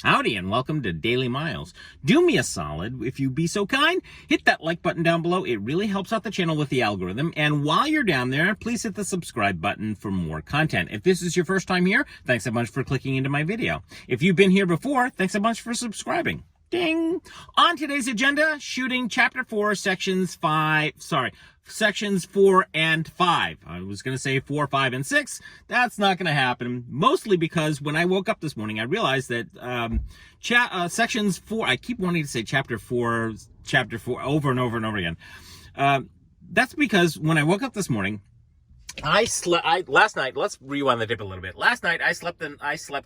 Howdy and welcome to Daily Miles. Do me a solid, if you be so kind, hit that like button down below. It really helps out the channel with the algorithm. And while you're down there, please hit the subscribe button for more content. If this is your first time here, thanks a bunch for clicking into my video. If you've been here before, thanks a bunch for subscribing. Ding! On today's agenda, shooting chapter 4, sections 4 and 5. I was going to say 4, 5, and 6. That's not going to happen. Mostly because when I woke up this morning, I realized that sections 4, I keep wanting to say chapter 4 over and over and over again. That's because when I woke up this morning, last night, let's rewind the dip a little bit. Last night, I slept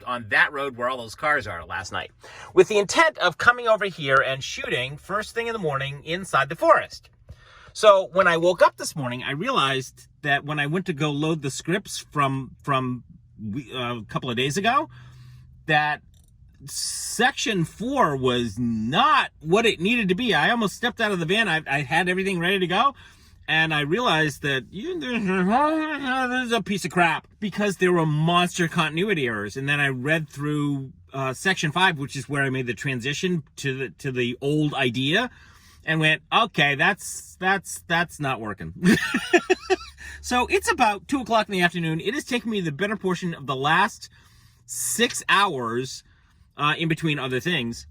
on that road where all those cars are last night, with the intent of coming over here and shooting first thing in the morning inside the forest. So when I woke up this morning, I realized that when I went to go load the scripts from a couple of days ago, that section 4 was not what it needed to be. I almost stepped out of the van. I had everything ready to go. And I realized that this is a piece of crap because there were monster continuity errors. And then I read through section 5, which is where I made the transition to the old idea, and went, okay, that's not working. So it's about 2:00 in the afternoon. It has taken me the better portion of the last 6 hours, in between other things,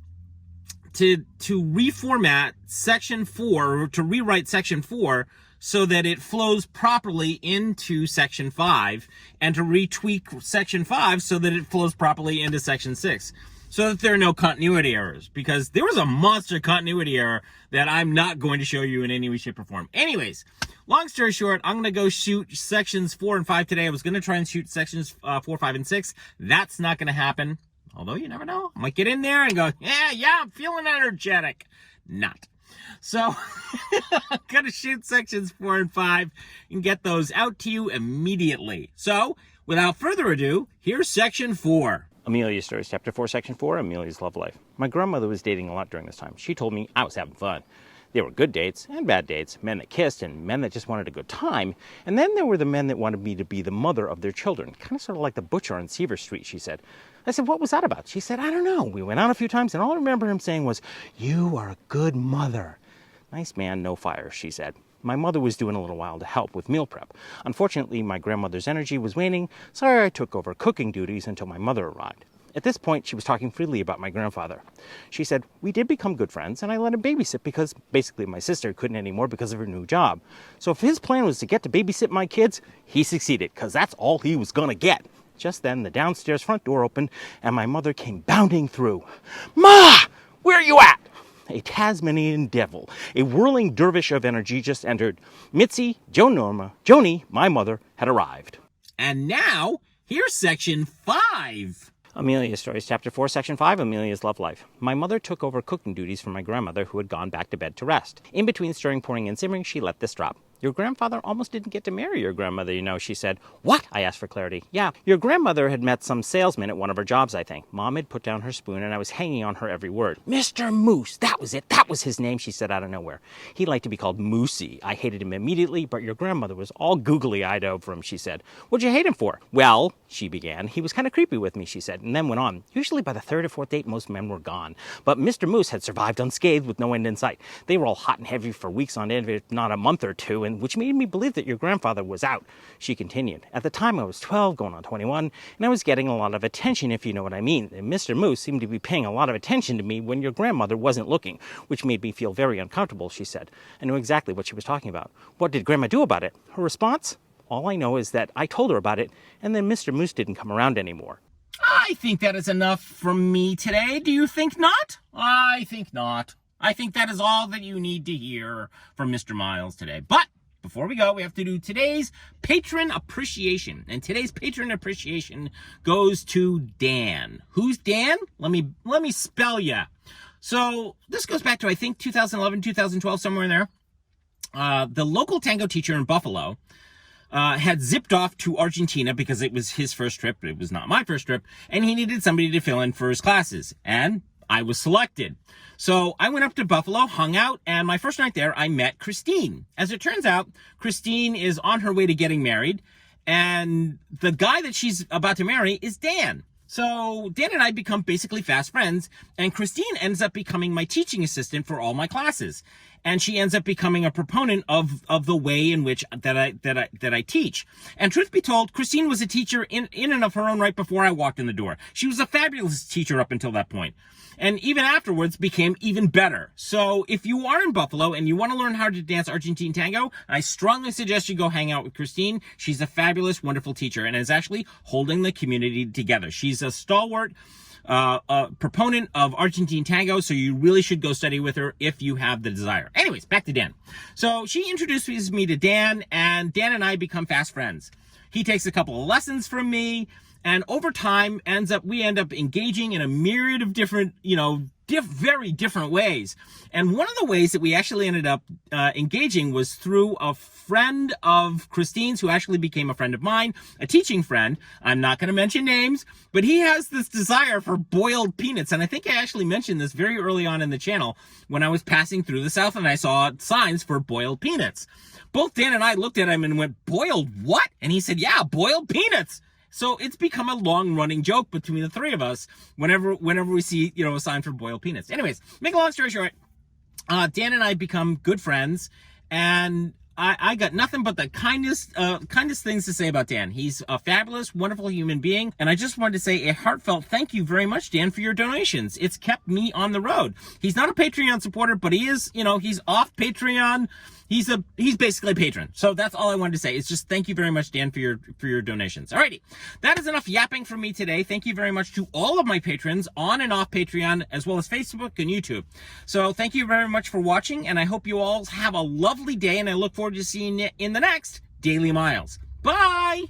to reformat section 4, or to rewrite section 4 so that it flows properly into section 5, and to retweak section 5 so that it flows properly into section 6, so that there are no continuity errors, because there was a monster continuity error that I'm not going to show you in any way, shape, or form. Anyways, long story short, I'm going to go shoot sections 4 and 5 today. I was going to try and shoot sections 4, 5, and 6. That's not going to happen. Although you never know. I might get in there and go, yeah, I'm feeling energetic. Not. So I'm going to shoot sections 4 and 5 and get those out to you immediately. So without further ado, here's section 4. Amelia Stories, Chapter 4, Section 4, Amelia's Love Life. My grandmother was dating a lot during this time. She told me I was having fun. There were good dates and bad dates, men that kissed and men that just wanted a good time. And then there were the men that wanted me to be the mother of their children, kind of sort of like the butcher on Seaver Street, she said. I said, what was that about? She said, I don't know. We went out a few times and all I remember him saying was, you are a good mother. Nice man, no fire, she said. My mother was doing a little while to help with meal prep. Unfortunately, my grandmother's energy was waning, so I took over cooking duties until my mother arrived. At this point, she was talking freely about my grandfather. She said, we did become good friends, and I let him babysit because basically my sister couldn't anymore because of her new job. So if his plan was to get to babysit my kids, he succeeded, because that's all he was going to get. Just then, the downstairs front door opened, and my mother came bounding through. Ma! Where are you at? A Tasmanian devil, a whirling dervish of energy just entered. Mitzi, Joni, my mother, had arrived. And now, here's section 5. Amelia Stories, Chapter 4, Section 5, Amelia's Love Life. My mother took over cooking duties from my grandmother, who had gone back to bed to rest. In between stirring, pouring, and simmering, she let this drop. Your grandfather almost didn't get to marry your grandmother, you know, she said. What? I asked for clarity. Yeah, your grandmother had met some salesman at one of her jobs, I think. Mom had put down her spoon, and I was hanging on her every word. Mr. Moose, that was it. That was his name, she said out of nowhere. He liked to be called Moosey. I hated him immediately, but your grandmother was all googly-eyed over him, she said. What'd you hate him for? Well, she began, he was kind of creepy with me, she said, and then went on. Usually by the third or fourth date, most men were gone. But Mr. Moose had survived unscathed with no end in sight. They were all hot and heavy for weeks on end, if not a month or two, and which made me believe that your grandfather was out. She continued. At the time I was 12, going on 21, and I was getting a lot of attention, if you know what I mean. And Mr. Moose seemed to be paying a lot of attention to me when your grandmother wasn't looking, which made me feel very uncomfortable, she said. I knew exactly what she was talking about. What did Grandma do about it? Her response? All I know is that I told her about it, and then Mr. Moose didn't come around anymore. I think that is enough from me today. Do you think not? I think not. I think that is all that you need to hear from Mr. Miles today. But before we go, we have to do today's patron appreciation. And today's patron appreciation goes to Dan. Who's Dan? Let me spell ya. So this goes back to, I think, 2011, 2012, somewhere in there. The local tango teacher in Buffalo had zipped off to Argentina because it was his first trip. It was not my first trip. And he needed somebody to fill in for his classes. And I was selected. So I went up to Buffalo, hung out, and my first night there, I met Christine. As it turns out, Christine is on her way to getting married, and the guy that she's about to marry is Dan. So Dan and I become basically fast friends, and Christine ends up becoming my teaching assistant for all my classes. And she ends up becoming a proponent of the way in which that I teach. And truth be told, Christine was a teacher in and of her own right before I walked in the door. She was a fabulous teacher up until that point. And even afterwards became even better. So if you are in Buffalo and you want to learn how to dance Argentine tango, I strongly suggest you go hang out with Christine. She's a fabulous, wonderful teacher and is actually holding the community together. She's a stalwart proponent of Argentine tango, so you really should go study with her if you have the desire. Anyways, back to Dan. So she introduces me to Dan, and Dan and I become fast friends. He takes a couple of lessons from me, and over time we end up engaging in a myriad of different, very different ways. And one of the ways that we actually ended up engaging was through a friend of Christine's who actually became a friend of mine, a teaching friend. I'm not going to mention names, but he has this desire for boiled peanuts. And I think I actually mentioned this very early on in the channel when I was passing through the South and I saw signs for boiled peanuts. Both Dan and I looked at him and went, "Boiled what?" And he said, "Yeah, boiled peanuts." So it's become a long-running joke between the three of us whenever we see, a sign for boiled peanuts. Anyways, make a long story short, Dan and I become good friends, and I got nothing but the kindest things to say about Dan. He's a fabulous, wonderful human being, and I just wanted to say a heartfelt thank you very much, Dan, for your donations. It's kept me on the road. He's not a Patreon supporter, but he is, he's off Patreon. He's basically a patron. So that's all I wanted to say. It's just thank you very much, Dan, for your donations. Alrighty. That is enough yapping from me today. Thank you very much to all of my patrons on and off Patreon, as well as Facebook and YouTube. So thank you very much for watching, and I hope you all have a lovely day, and I look forward to seeing you in the next Daily Miles. Bye!